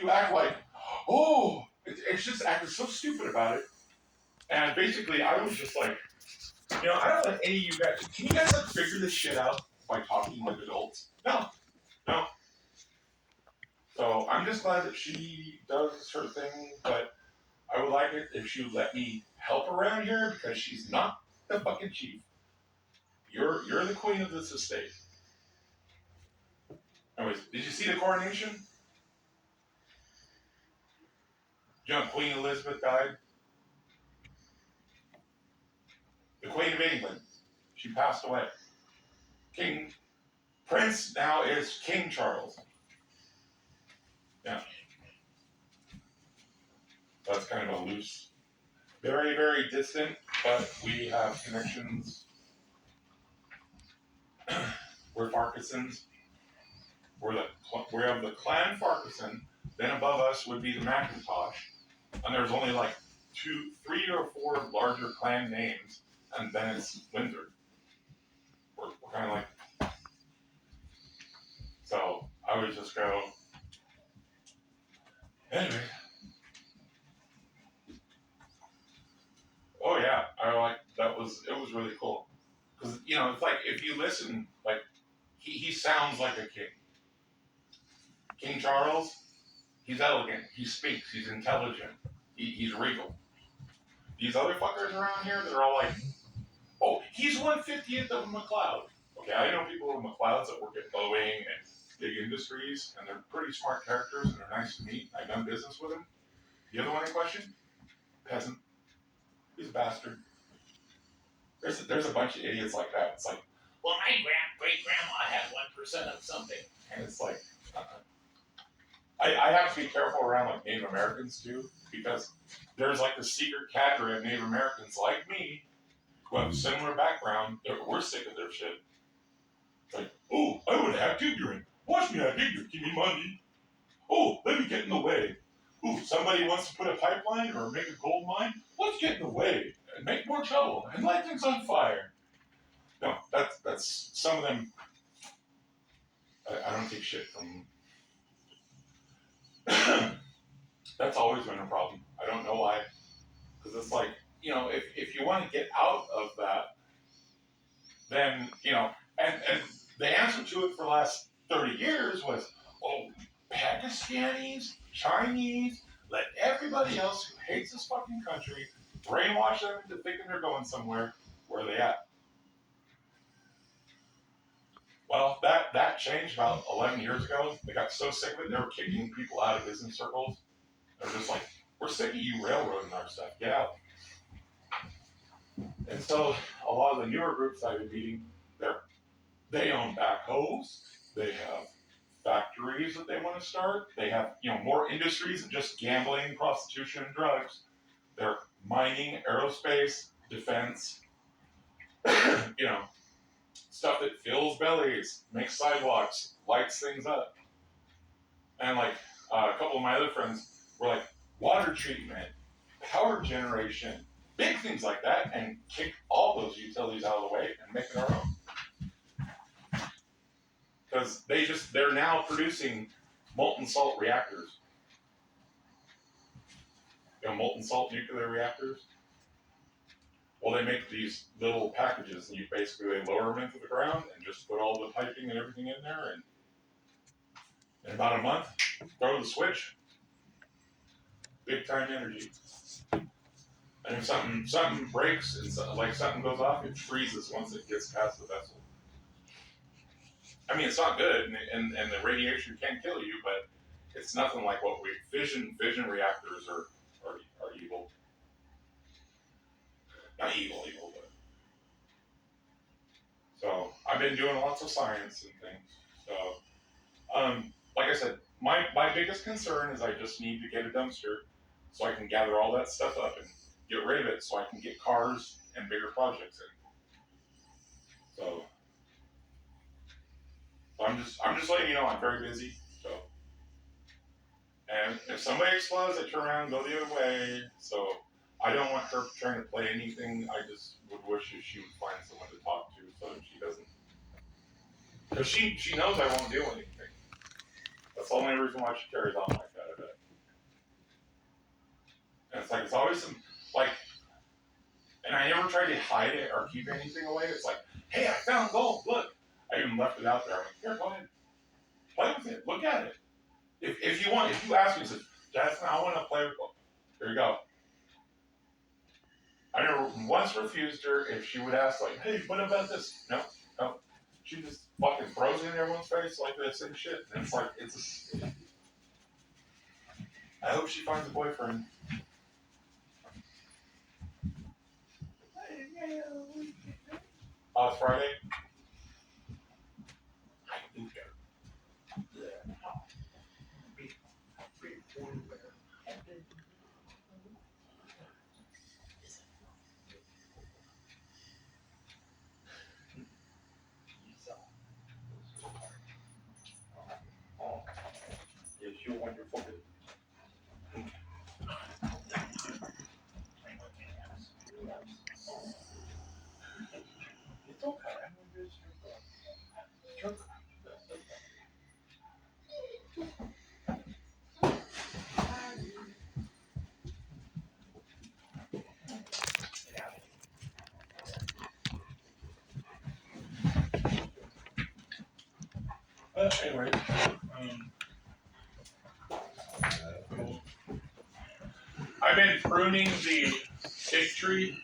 You act like, oh, it's just acting so stupid about it. And basically, I was just like, I don't let any of you guys. Can you guys like figure this shit out by talking like adults? No, no. So I'm just glad that she does her thing, but I would like it if she would let me help around here because she's not the fucking chief. You're the queen of this estate. Anyways, did you see the coronation? Queen Elizabeth died. The Queen of England. She passed away. King Prince now is King Charles. Yeah, that's kind of a loose, very, very distant, but we have connections. We're Farquharsons. We have the clan Farquharson. Then above us would be the Macintosh, and there's only like 3 or 4 larger clan names, and then it's Windsor. We're kind of like, so I would just go. Anyway, oh yeah, it was really cool because it's like if you listen, like he sounds like a king. King Charles, he's elegant, he speaks, he's intelligent, he's regal. These other fuckers around here, they're all like, oh, he's 1/50th of a McLeod. Okay, I know people in McLeods that work at Boeing and big industries, and they're pretty smart characters, and they're nice to meet. I've done business with them. The other one in question, peasant. He's a bastard. There's a bunch of idiots like that. It's like, well, my great grandma had 1% of something, and it's like, I have to be careful around like Native Americans too, because there's like the secret cadre of Native Americans like me who have similar background. We're sick of their shit. It's like, oh, I would have ignorant. Watch me act ignorant. Give me money. Oh, let me get in the way. Ooh, somebody wants to put a pipeline or make a gold mine. Let's get in the way and make more trouble and light things on fire. No, that's some of them. I don't take shit from. That's always been a problem. I don't know why. Because it's like, if you want to get out of that, then, and the answer to it for the last 30 years was, oh, Pakistanis, Chinese, let everybody else who hates this fucking country brainwash them into thinking they're going somewhere. Where are they at? Well, that changed about 11 years ago. They got so sick of it, they were kicking people out of business circles. They're just like, we're sick of you railroading our stuff. Get out. And so a lot of the newer groups I've been meeting, they own backhoes. They have factories that they want to start. They have more industries than just gambling, prostitution, and drugs. They're mining, aerospace, defense, stuff that fills bellies, makes sidewalks, lights things up. And like a couple of my other friends were like water treatment, power generation, big things like that, and kick all those utilities out of the way and make it our own. Because they're now producing molten salt reactors. Molten salt nuclear reactors. Well, they make these little packages, and they lower them into the ground and just put all the piping and everything in there, and in about a month, throw the switch. Big time energy. And if something breaks and something goes off, it freezes once it gets past the vessel. I mean, it's not good, and the radiation can kill you, but it's nothing like what fission reactors are evil. Not evil, but so I've been doing lots of science and things. So, like I said, my biggest concern is I just need to get a dumpster so I can gather all that stuff up and get rid of it so I can get cars and bigger projects in. So I'm just letting you know I'm very busy. So, and if somebody explodes, I turn around and go the other way. So I don't want her trying to play anything. I just would wish if she would find someone to talk to so that she doesn't. Because she knows I won't do anything. That's the only reason why she carries on like that, I bet. And it's like, it's always some, like, and I never tried to hide it or keep anything away. It's like, hey, I found gold. Look. I even left it out there. I'm like, here, go ahead. Play with it. Look at it. If you want, if you ask me, say, Jasmine, I want to play with gold. Here you go. I never once refused her if she would ask, like, hey, what about this? No, no. She just fucking throws it in everyone's face like this and shit. And it's like, I hope she finds a boyfriend. Oh, it's Friday? I think yes, you're wonderful. It's okay. Anyway, I've been pruning the fig tree.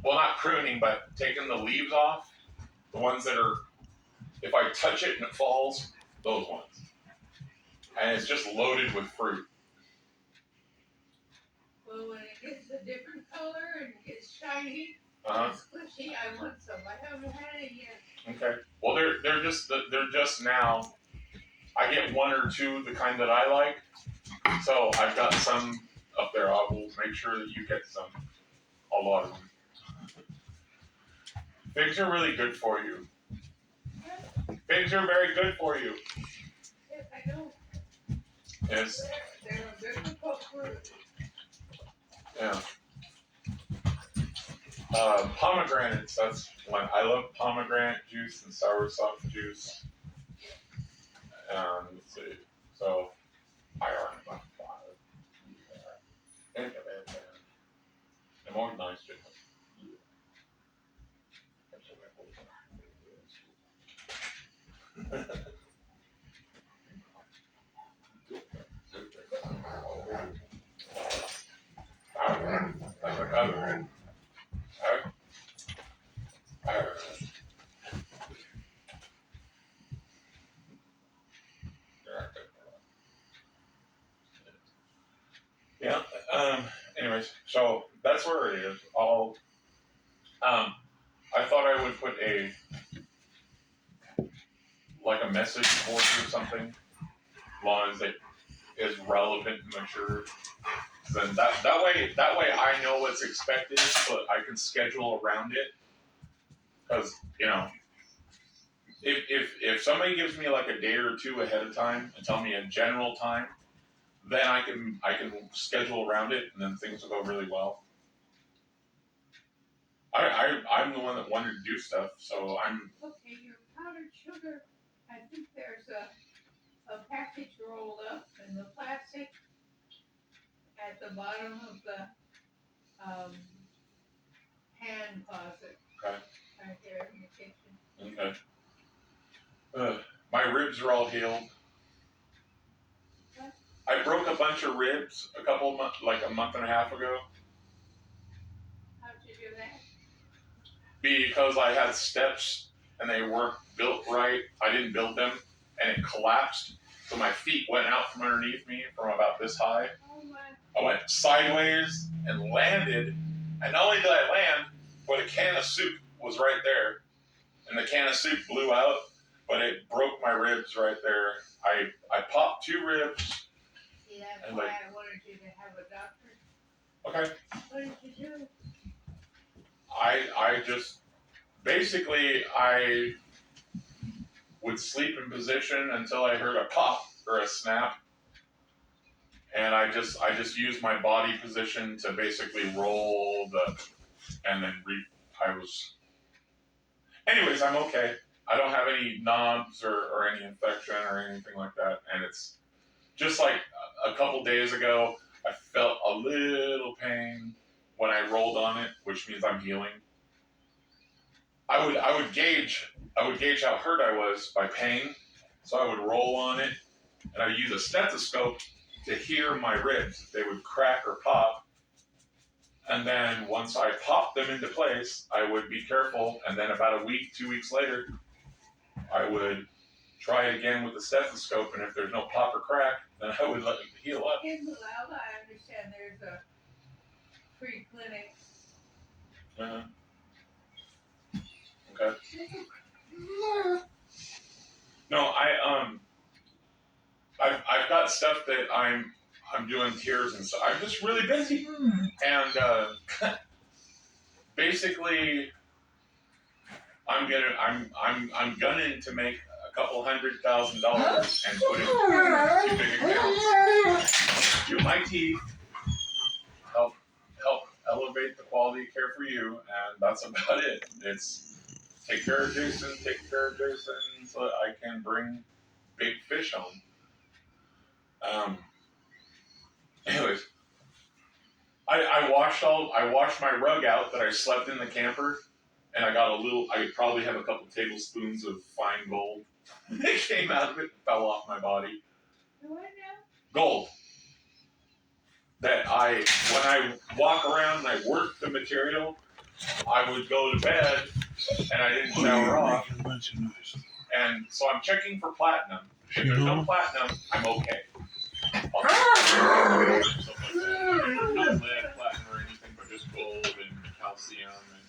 Well, not pruning, but taking the leaves off. The ones that are, if I touch it and it falls, those ones. And it's just loaded with fruit. Well, when it gets a different color and gets shiny, Uh-huh. squishy, I want some. I haven't had it yet. Okay. Well, they're just now. I get one or two, the kind that I like. So I've got some up there. I will make sure that you get some. A lot of them. Figs are really good for you. Figs are very good for you. Yes, I know. Yes. They're a difficult fruit. Yeah. Pomegranates, that's one. I love pomegranate juice and soursop juice. Let's see. So, I are about 5. I'm more nice to Yeah. Anyways, so that's where it is. I thought I would put a message board or something, as long as it is relevant and mature. Then that way I know what's expected, but I can schedule around it. Because if somebody gives me like a day or two ahead of time and tell me a general time, then I can schedule around it, and then things will go really well. I'm the one that wanted to do stuff, so I'm. Okay, your powdered sugar. I think there's a package rolled up in the plastic at the bottom of the hand closet. Okay. Right there in the kitchen. Okay. My ribs are all healed. What? I broke a bunch of ribs a month and a half ago. How'd you do that? Because I had steps and they weren't built right. I didn't build them, and it collapsed. So my feet went out from underneath me from about this high. Oh my. I went sideways and landed. And not only did I land, but a can of soup was right there. And the can of soup blew out, but it broke my ribs right there. I popped 2 ribs. See, that's why I wanted you to have a doctor. Okay. What did you do? I just, basically, I would sleep in position until I heard a pop or a snap. And I just used my body position to basically roll and then anyways, I'm okay. I don't have any knobs or any infection or anything like that. And it's just like a couple days ago, I felt a little pain when I rolled on it, which means I'm healing. I would gauge how hurt I was by pain, so I would roll on it, and I would use a stethoscope to hear my ribs if they would crack or pop. And then once I popped them into place, I would be careful, and then about a week, 2 weeks later, I would try it again with the stethoscope, and if there's no pop or crack, then I would let it heal up. In Malala, I understand there's a free clinic. Okay. No, I've got stuff that I'm doing tears and stuff. I'm just really busy, and basically, I'm gunning to make a couple $100,000 and put it in 2 big accounts. Do my teeth, help elevate the quality of care for you, and that's about it. It's take care of Jason, so that I can bring big fish home. Anyways, I washed my rug out that I slept in the camper, and I probably have a couple tablespoons of fine gold that came out of it and fell off my body. What now? Gold. That when I walk around and I work the material, I would go to bed and I didn't shower off. And so I'm checking for platinum. If there's no platinum, I'm okay. No lead, platinum, or anything, but just gold and calcium and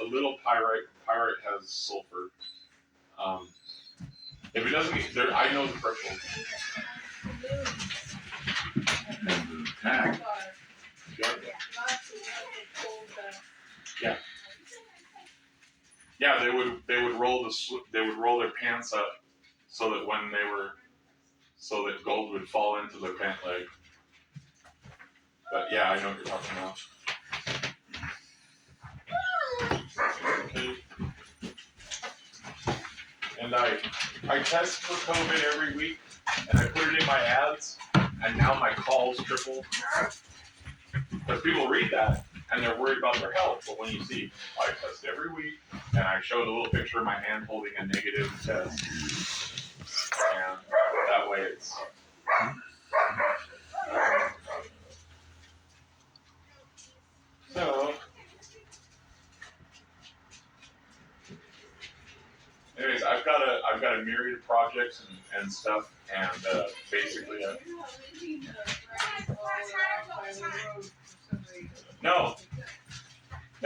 a little pyrite. Pyrite has sulfur. If it doesn't get there, I know the threshold. Yeah, they would roll their pants up so that gold would fall into their pant leg. But yeah, I know what you're talking about. Okay. And I test for COVID every week, and I put it in my ads, and now my calls triple. Because people read that, and they're worried about their health. But when you see, I test every week, and I show the little picture of my hand holding a negative test, and that way it's... So... Anyways, I've got a myriad of projects and stuff, and basically, no,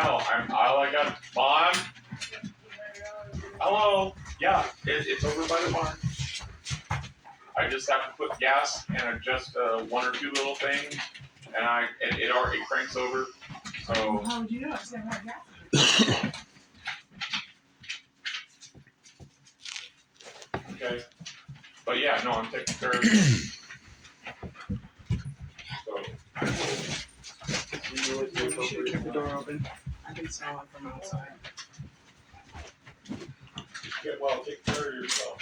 all I got. Mom, hello, yeah, it's over by the barn. I just have to put gas and adjust one or two little things, and it already cranks over. So. How would you know? It's never had gas. Okay, but yeah, no, I'm taking care of it. So, You should have kept the door open. I can smell it from outside. take care of yourself.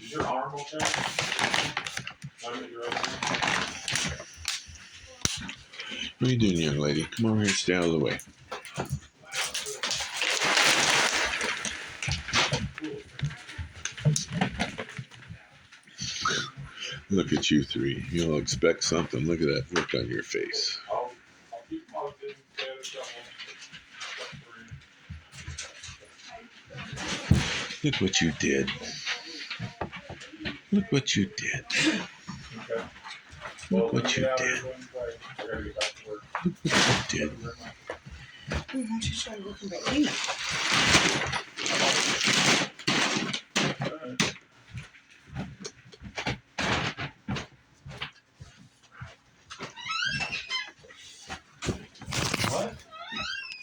Is your arm okay? What are you doing, young lady? Come over here and stay out of the way. Look at you three. You'll expect something. Look at that look on your face. I'll keep plugged in, Look what you did. Look what you did. Okay. Look what you did. Look what you did. Why don't you try looking at me?